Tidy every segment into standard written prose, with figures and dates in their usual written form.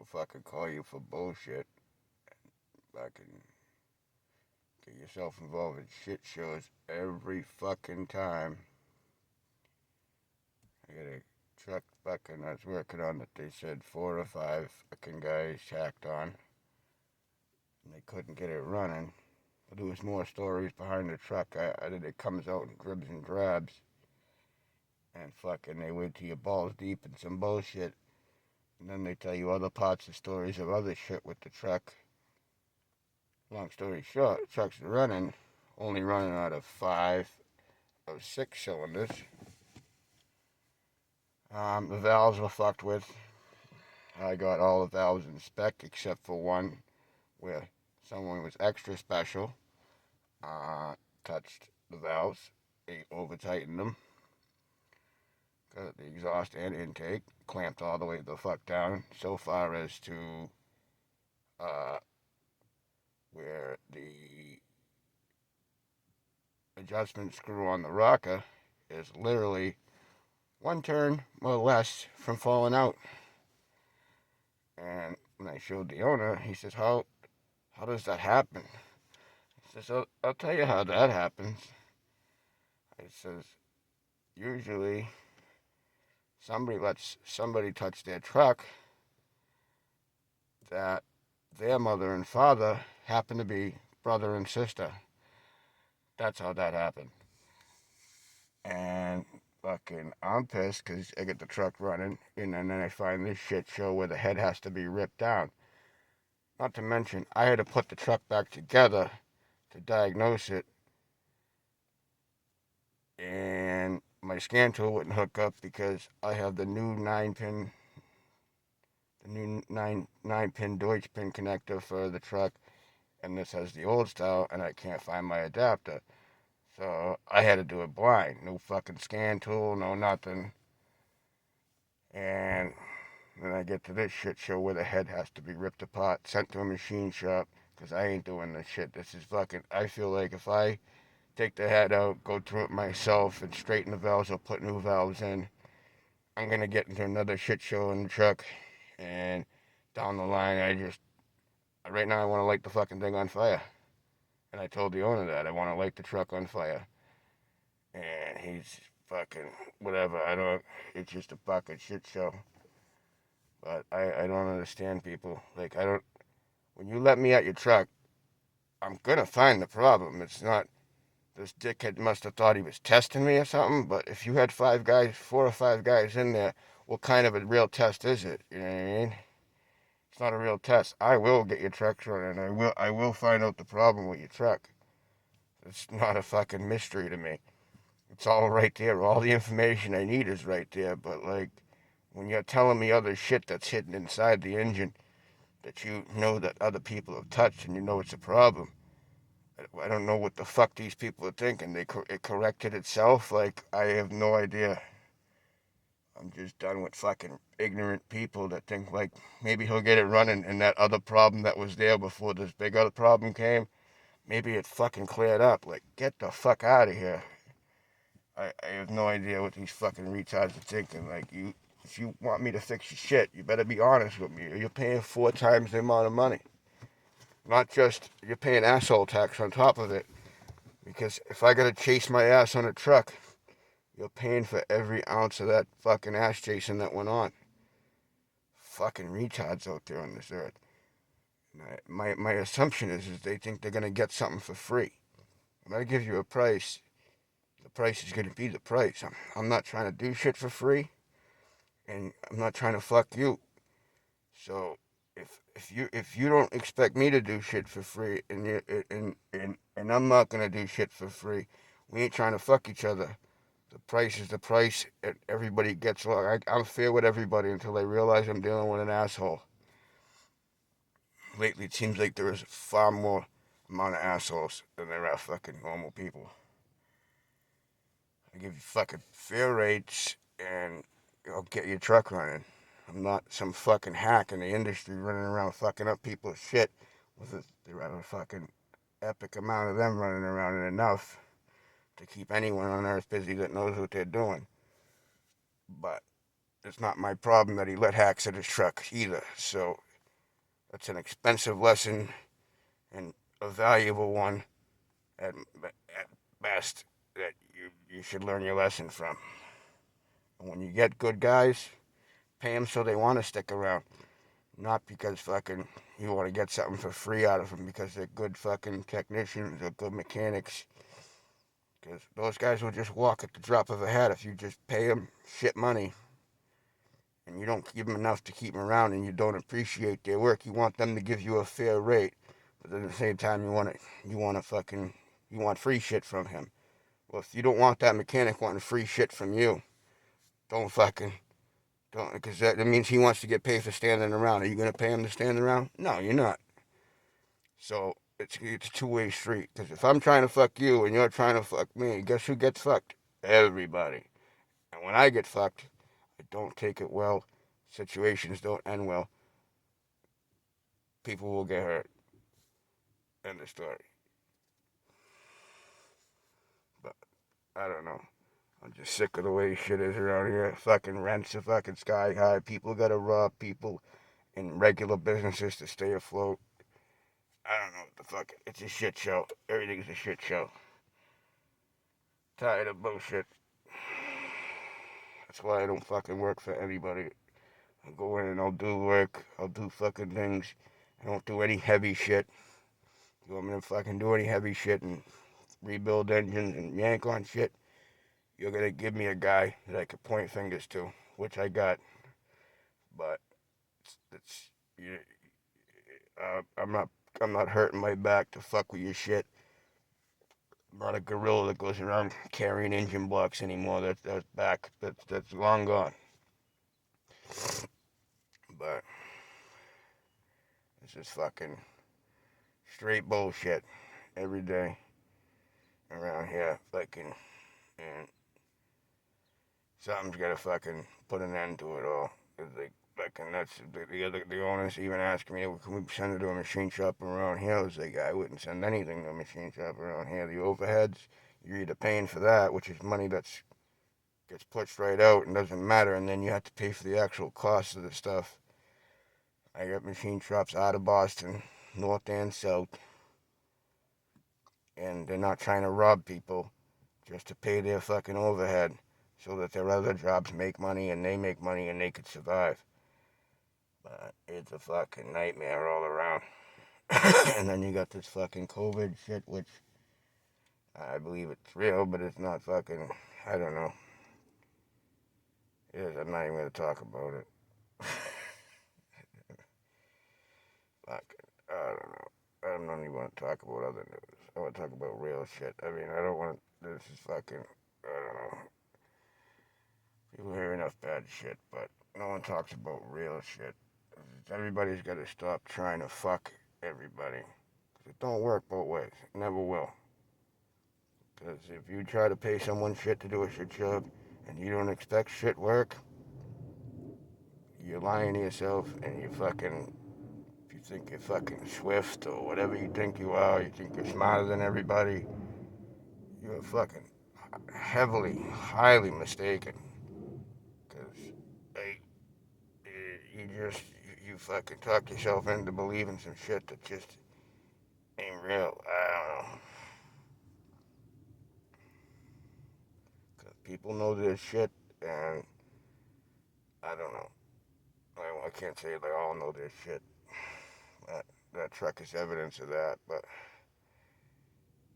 They'll fucking call you for bullshit. Fucking get yourself involved in shit shows every fucking time. I got a truck fucking I was working on that they said 4 or 5 fucking guys hacked on and they couldn't get it running. But there was more stories behind the truck. It comes out in dribs and drabs. And fucking they wait till your balls deep in some bullshit. And then they tell you other parts of stories of other shit with the truck. Long story short, the truck's running, only running out of 5 of 6 cylinders. The valves were fucked with. I got all the valves in spec except for one where someone was extra special. Touched the valves, they over tightened them. Got the exhaust and intake clamped all the way the fuck down, so far as to uh, where the adjustment screw on the rocker is literally one turn or less from falling out. And when I showed the owner, he says, how does that happen? He says, I'll tell you how that happens. I says, usually somebody lets somebody touch their truck that their mother and father happen to be brother and sister. That's how that happened. And fucking, I'm pissed because I get the truck running, and then I find this shit show where the head has to be ripped down. Not to mention, I had to put the truck back together to diagnose it, and my scan tool wouldn't hook up because I have the new 9-pin Deutsch pin connector for the truck, and this has the old style, and I can't find my adapter. So I had to do it blind. No fucking scan tool, no nothing. And then I get to this shit show where the head has to be ripped apart, sent to a machine shop, because I ain't doing this shit. This is fucking, I feel like if I take the head out, go through it myself, and straighten the valves or put new valves in, I'm gonna get into another shit show in the truck. And down the line, right now I want to light the fucking thing on fire. And I told the owner that I want to light the truck on fire. And he's fucking whatever. It's just a fucking shit show. But I don't understand people. Like, when you let me at your truck, I'm gonna find the problem. It's not, this dickhead must have thought he was testing me or something. But if you had 4 or 5 guys in there, what kind of a real test is it? You know what I mean? It's not a real test. I will get your truck running. I will find out the problem with your truck. It's not a fucking mystery to me. It's all right there. All the information I need is right there. But, like, when you're telling me other shit that's hidden inside the engine that you know that other people have touched and you know it's a problem, I don't know what the fuck these people are thinking. It corrected itself? Like, I have no idea. I'm just done with fucking ignorant people that think, like, maybe he'll get it running and that other problem that was there before this big other problem came, maybe it fucking cleared up. Like, get the fuck out of here. I have no idea what these fucking retards are thinking. Like, if you want me to fix your shit, you better be honest with me, or you're paying 4 times the amount of money. Not just, you're paying asshole tax on top of it. Because if I gotta chase my ass on a truck, you're paying for every ounce of that fucking ass chasing that went on. Fucking retards out there on this earth. My assumption is they think they're gonna get something for free. When I give you a price, the price is gonna be the price. I'm not trying to do shit for free, and I'm not trying to fuck you. So if you don't expect me to do shit for free, and I'm not gonna do shit for free, we ain't trying to fuck each other. The price is the price, and everybody gets along. I'm fair with everybody until they realize I'm dealing with an asshole. Lately, it seems like there is far more amount of assholes than there are fucking normal people. I give you fucking fair rates, and I'll get your truck running. I'm not some fucking hack in the industry running around fucking up people's shit. There are a fucking epic amount of them running around and enough to keep anyone on earth busy that knows what they're doing. But it's not my problem that he let hacks at his truck either. So That's an expensive lesson and a valuable one at best that you should learn your lesson from. And when you get good guys, pay them so they want to stick around. Not because fucking you want to get something for free out of them because they're good fucking technicians or good mechanics. Because those guys will just walk at the drop of a hat if you just pay them shit money and you don't give them enough to keep them around and you don't appreciate their work. You want them to give you a fair rate, but at the same time you want free shit from him. Well, if you don't want that mechanic wanting free shit from you, don't fucking don't, because that means he wants to get paid for standing around. Are you gonna pay him to stand around? No, you're not. So it's a two-way street. Because if I'm trying to fuck you and you're trying to fuck me, guess who gets fucked? Everybody. And when I get fucked, I don't take it well. Situations don't end well. People will get hurt. End of story. But I don't know. I'm just sick of the way shit is around here. Fucking rents are fucking sky high. People gotta rob people in regular businesses to stay afloat. I don't know what the fuck. It's a shit show. Everything's a shit show. Tired of bullshit. That's why I don't fucking work for anybody. I'll go in and I'll do work. I'll do fucking things. I don't do any heavy shit. You want me to fucking do any heavy shit and rebuild engines and yank on shit? You're gonna give me a guy that I could point fingers to, which I got. But it's you, I'm not hurting my back to fuck with your shit. I'm not a gorilla that goes around carrying engine blocks anymore. That's back. That's long gone. But it's just fucking straight bullshit every day around here. Fucking and something's gotta fucking put an end to it all. It's like fucking that's the owners even asking me, can we send it to a machine shop around here? I was like, I wouldn't send anything to a machine shop around here. The overheads, you're either paying for that, which is money that's gets pushed right out and doesn't matter, and then you have to pay for the actual cost of the stuff. I got machine shops out of Boston, north and south, and they're not trying to rob people just to pay their fucking overhead so that their other jobs make money and they make money and they could survive. But it's a fucking nightmare all around. And then you got this fucking COVID shit, which I believe it's real, but it's not fucking, I don't know. I'm not even going to talk about it. Fucking, I don't know. I don't even want to talk about other news. I want to talk about real shit. I mean, I don't want to, this is fucking, I don't know. People hear enough bad shit, but no one talks about real shit. Everybody's got to stop trying to fuck everybody. It don't work both ways. It never will. Because if you try to pay someone shit to do a shit job and you don't expect shit work, you're lying to yourself and you fucking, if you think you're fucking swift or whatever you think you are, you think you're smarter than everybody, you're fucking highly mistaken. Because you fucking talk yourself into believing some shit that just ain't real. I don't know. Because people know this shit and I don't know. I can't say they all know this shit. That truck is evidence of that, but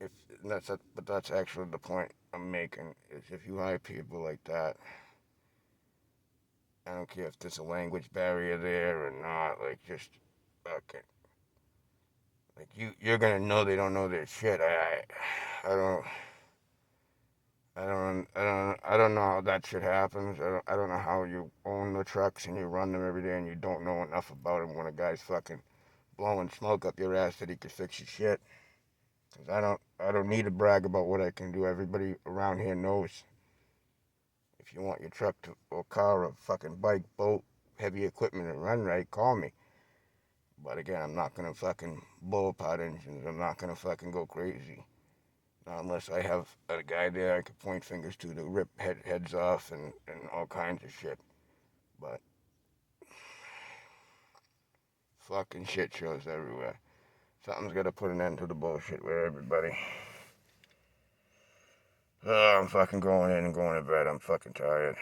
if that's actually the point I'm making is if you hire people like that, I don't care if there's a language barrier there or not. Like just fucking like you're gonna know they don't know their shit. I don't. I don't know how that shit happens. I don't know how you own the trucks and you run them every day and you don't know enough about them when a guy's fucking blowing smoke up your ass that he could fix your shit. 'Cause I don't need to brag about what I can do. Everybody around here knows. If you want your truck to, or car or fucking bike, boat, heavy equipment to run right, call me. But again, I'm not gonna fucking blow apart engines. I'm not gonna fucking go crazy. Not unless I have a guy there I can point fingers to rip heads off and all kinds of shit. But fucking shit shows everywhere. Something's gotta put an end to the bullshit with everybody. I'm fucking going in and going to bed. I'm fucking tired.